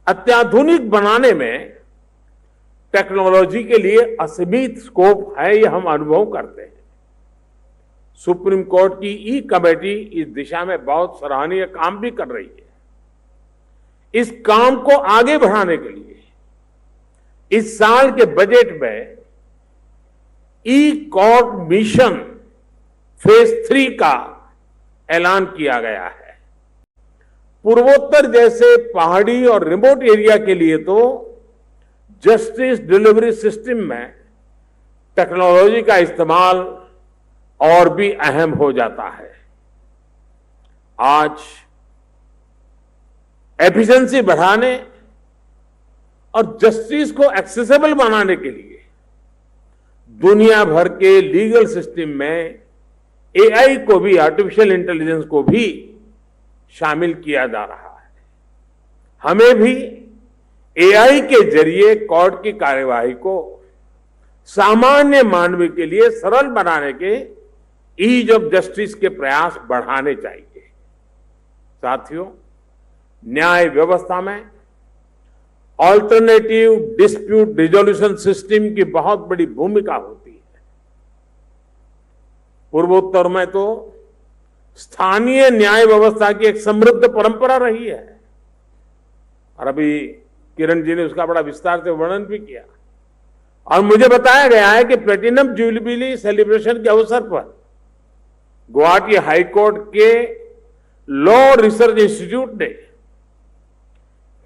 अत्याधुनिक बनाने में टेक्नोलॉजी के लिए असीमित स्कोप है, ये हम अनुभव करते हैं। सुप्रीम कोर्ट की ई कमेटी इस दिशा में बहुत सराहनीय काम भी कर रही है। इस काम को आगे बढ़ाने के लिए इस साल के बजट में ई कोर्ट मिशन फेज 3 का ऐलान किया गया है। पूर्वोत्तर जैसे पहाड़ी और रिमोट एरिया के लिए तो जस्टिस डिलीवरी सिस्टम में टेक्नोलॉजी का इस्तेमाल और भी अहम हो जाता है। आज एफिशिएंसी बढ़ाने और जस्टिस को एक्सेसिबल बनाने के लिए दुनिया भर के लीगल सिस्टम में एआई को भी, आर्टिफिशियल इंटेलिजेंस को भी शामिल किया जा रहा है। हमें भी एआई के जरिए कोर्ट की कार्यवाही को सामान्य मानव के लिए सरल बनाने के ईज ऑफ जस्टिस के प्रयास बढ़ाने चाहिए। साथियों, न्याय व्यवस्था में ऑल्टरनेटिव डिस्प्यूट रिजोल्यूशन सिस्टम की बहुत बड़ी भूमिका होती है। पूर्वोत्तर में तो स्थानीय न्याय व्यवस्था की एक समृद्ध परंपरा रही है और अभी किरण जी ने उसका बड़ा विस्तार से वर्णन भी किया। और मुझे बताया गया है कि प्लेटिनम जुबली सेलिब्रेशन के अवसर पर गुवाहाटी हाईकोर्ट के लॉ रिसर्च इंस्टीट्यूट ने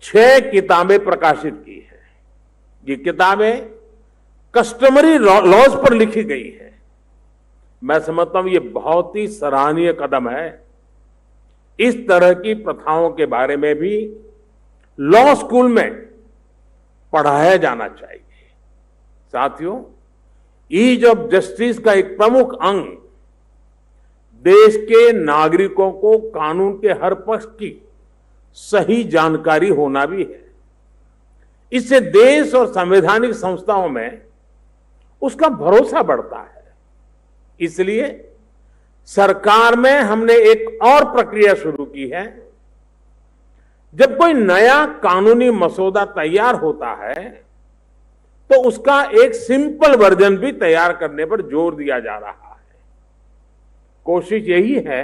6 किताबें प्रकाशित की हैं। ये किताबें कस्टमरी लॉज पर लिखी गई है। मैं समझता हूं ये बहुत ही सराहनीय कदम है। इस तरह की प्रथाओं के बारे में भी लॉ स्कूल में पढ़ाया जाना चाहिए। साथियों, ईज ऑफ जस्टिस का एक प्रमुख अंग देश के नागरिकों को कानून के हर पक्ष की सही जानकारी होना भी है। इससे देश और संवैधानिक संस्थाओं में उसका भरोसा बढ़ता है। इसलिए सरकार में हमने एक और प्रक्रिया शुरू की है। जब कोई नया कानूनी मसौदा तैयार होता है तो उसका एक सिंपल वर्जन भी तैयार करने पर जोर दिया जा रहा है। कोशिश यही है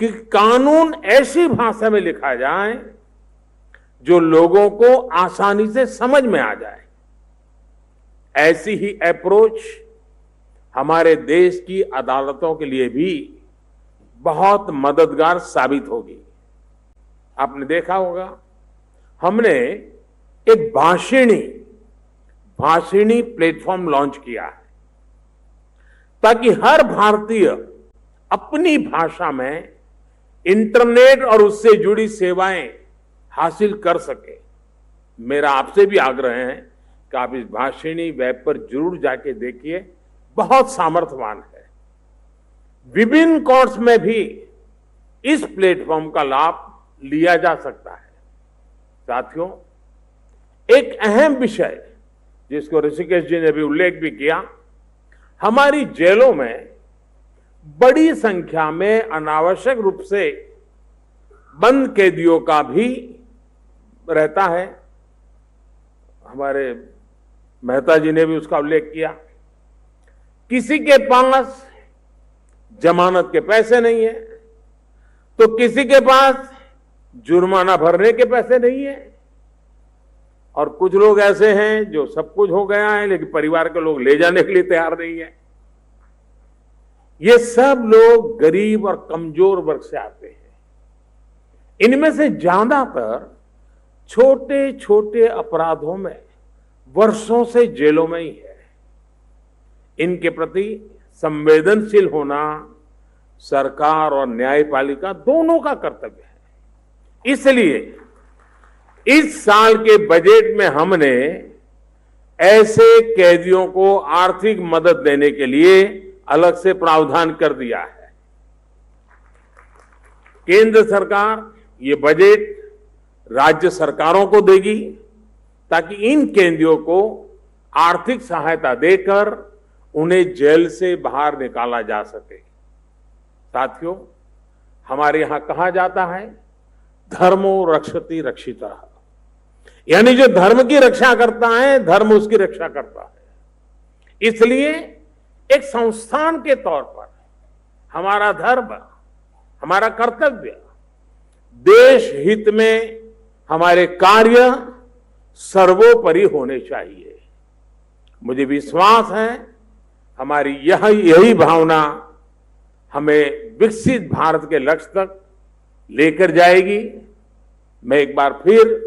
कि कानून ऐसी भाषा में लिखा जाए जो लोगों को आसानी से समझ में आ जाए। ऐसी ही अप्रोच हमारे देश की अदालतों के लिए भी बहुत मददगार साबित होगी। आपने देखा होगा, हमने एक भाषिणी प्लेटफॉर्म लॉन्च किया है ताकि हर भारतीय अपनी भाषा में इंटरनेट और उससे जुड़ी सेवाएं हासिल कर सके। मेरा आपसे भी आग्रह है कि आप इस भाषिणी वेब पर जरूर जाके देखिए, बहुत सामर्थ्यवान है। विभिन्न कोर्ट्स में भी इस प्लेटफॉर्म का लाभ लिया जा सकता है। साथियों, एक अहम विषय जिसको ऋषिकेश जी ने भी उल्लेख भी किया, हमारी जेलों में बड़ी संख्या में अनावश्यक रूप से बंद कैदियों का भी रहता है। हमारे मेहता जी ने भी उसका उल्लेख किया। किसी के पास जमानत के पैसे नहीं है तो किसी के पास जुर्माना भरने के पैसे नहीं है, और कुछ लोग ऐसे हैं जो सब कुछ हो गया है लेकिन परिवार के लोग ले जाने के लिए तैयार नहीं है। ये सब लोग गरीब और कमजोर वर्ग से आते हैं। इनमें से ज्यादातर छोटे छोटे अपराधों में वर्षों से जेलों में ही है। इनके प्रति संवेदनशील होना सरकार और न्यायपालिका दोनों का कर्तव्य है। इसलिए इस साल के बजट में हमने ऐसे कैदियों को आर्थिक मदद देने के लिए अलग से प्रावधान कर दिया है। केंद्र सरकार ये बजट राज्य सरकारों को देगी ताकि इन कैदियों को आर्थिक सहायता देकर उन्हें जेल से बाहर निकाला जा सके। साथियों, हमारे यहां कहा जाता है, धर्मो रक्षति रक्षितः। यानी जो धर्म की रक्षा करता है, धर्म उसकी रक्षा करता है। इसलिए एक संस्थान के तौर पर हमारा धर्म, हमारा कर्तव्य, देश हित में हमारे कार्य सर्वोपरि होने चाहिए। मुझे विश्वास है हमारी यही भावना हमें विकसित भारत के लक्ष्य तक लेकर जाएगी। मैं एक बार फिर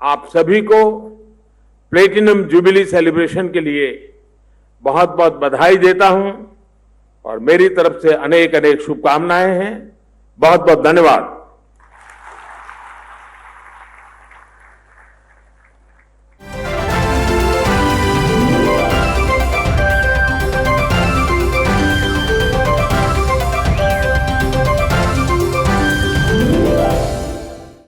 आप सभी को प्लेटिनम जुबिली सेलिब्रेशन के लिए बहुत बहुत बधाई देता हूं और मेरी तरफ से अनेक अनेक शुभकामनाएं हैं। बहुत बहुत धन्यवाद।